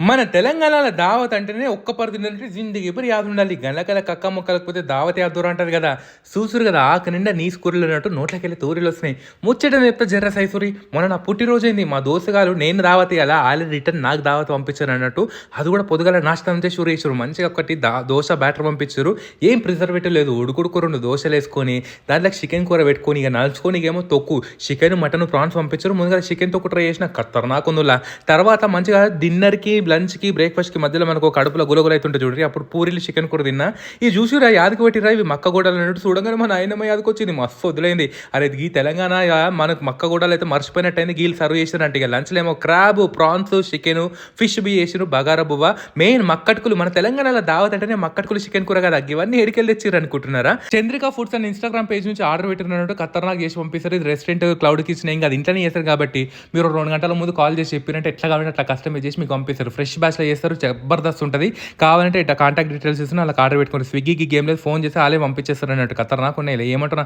మన తెలంగాణలో దావత్ అంటేనే ఒక్క పరుదింటే జిందగీ ఎప్పుడు యాద ఉండాలి. గండ్లకల కక్క మొక్కలకపోతే దావత్ యాదూర అంటారు కదా. చూసురు కదా ఆకు నిండా నీ స్కూర్లు అన్నట్టు నోట్లకెళ్ళి తూరీలు వస్తున్నాయి. ముచ్చటని చెప్తే జర్ర సైసూరి మొన్న నా పుట్టినరోజైంది. మా దోస్తుగారు నేను దావత్ అలా ఆల్రెడీ రిటర్న్ నాకు దావత్ పంపించారు అన్నట్టు. అది కూడా పొద్దుగల నాశనం చేసి వేసారు. మంచిగా ఒకటి దోశ బ్యాటర్ పంపించారు. ఏం ప్రిజర్వేటివ్ లేదు. ఉడుకుడుకు 2 దోశలు వేసుకొని దాంట్లో చికెన్ కూర పెట్టుకొని ఇక నలుచుకొని ఏమో తొక్కు చికెన్ మటన్ ప్రాన్స్ పంపించారు. ముందుగా చికెన్ తొక్కు ట్రై చేసిన ఖతర్నాకుందులా. తర్వాత మంచిగా డిన్నర్కి లంచ్కి బ్రేక్ఫాస్ట్కి మధ్యలో మనకు కడుపులో గులగులు అవుతుంటే చూడండి. అప్పుడు పూరీలు చికెన్ కూర తిన్నా. ఈ చూసిరా యాదకి పెట్టిరా ఇవి మక్క గోడలు అన్నట్టు చూడంగానే మన ఆయనమ్మ యాదకి వచ్చింది. మస్తు వదిలేంది. అరే ఈ తెలంగాణ మనకు మక్క గోడలు అయితే మర్చిపోయినట్టయింది. గీళ్ళు సర్వ్ చేసినట్టు ఇక లంచ్లో ఏమో క్రాబ్ ప్రాన్స్ చికెన్ ఫిష్ బి చేసిరు బగారా బువ్వ. మెయిన్ మక్కటుకులు మన తెలంగాణలో దావత్ అంటేనే మక్కటుకులు చికెన్ కూర కదా. ఇవన్నీ ఎడికెళ్ళి తెచ్చిర్రు అనుకుంటున్నారా. చంద్రిక ఫుడ్స్ అని ఇన్స్టాగ్రామ్ పేజ్ నుంచి ఆర్డర్ పెట్టినట్టు ఖతర్నాక్ చేసి పంపిస్తారు. ఇది రెస్టారెంట్ క్లౌడ్ కిచెన్ ఏం కాదు, ఇంట్లోనే చేస్తారు కాబట్టి మీరు 2 గంటల ముందు కాల్ చేసి చెప్పినట్టు ఎట్లా కావాలంటే అట్లా కస్టమైజ్ చేసి మీకు పంపిస్తారు. ఫ్రెష్ బ్యాచ్లో చేస్తారు. జబర్దస్త్ ఉంటుంది. కావాలంటే ఇట్లా కాంటాక్ట్ డీటెయిల్స్ ఇస్తున్నా అలా ఆర్డర్ పెట్టుకోండి. స్విగ్గీకి గేమ్ లేదు, ఫోన్ చేసి వాళ్ళే పంపించేస్తారు అన్నట్టు. ఖతర్నాక్ ఉన్నాయి ఏమంటున్నా.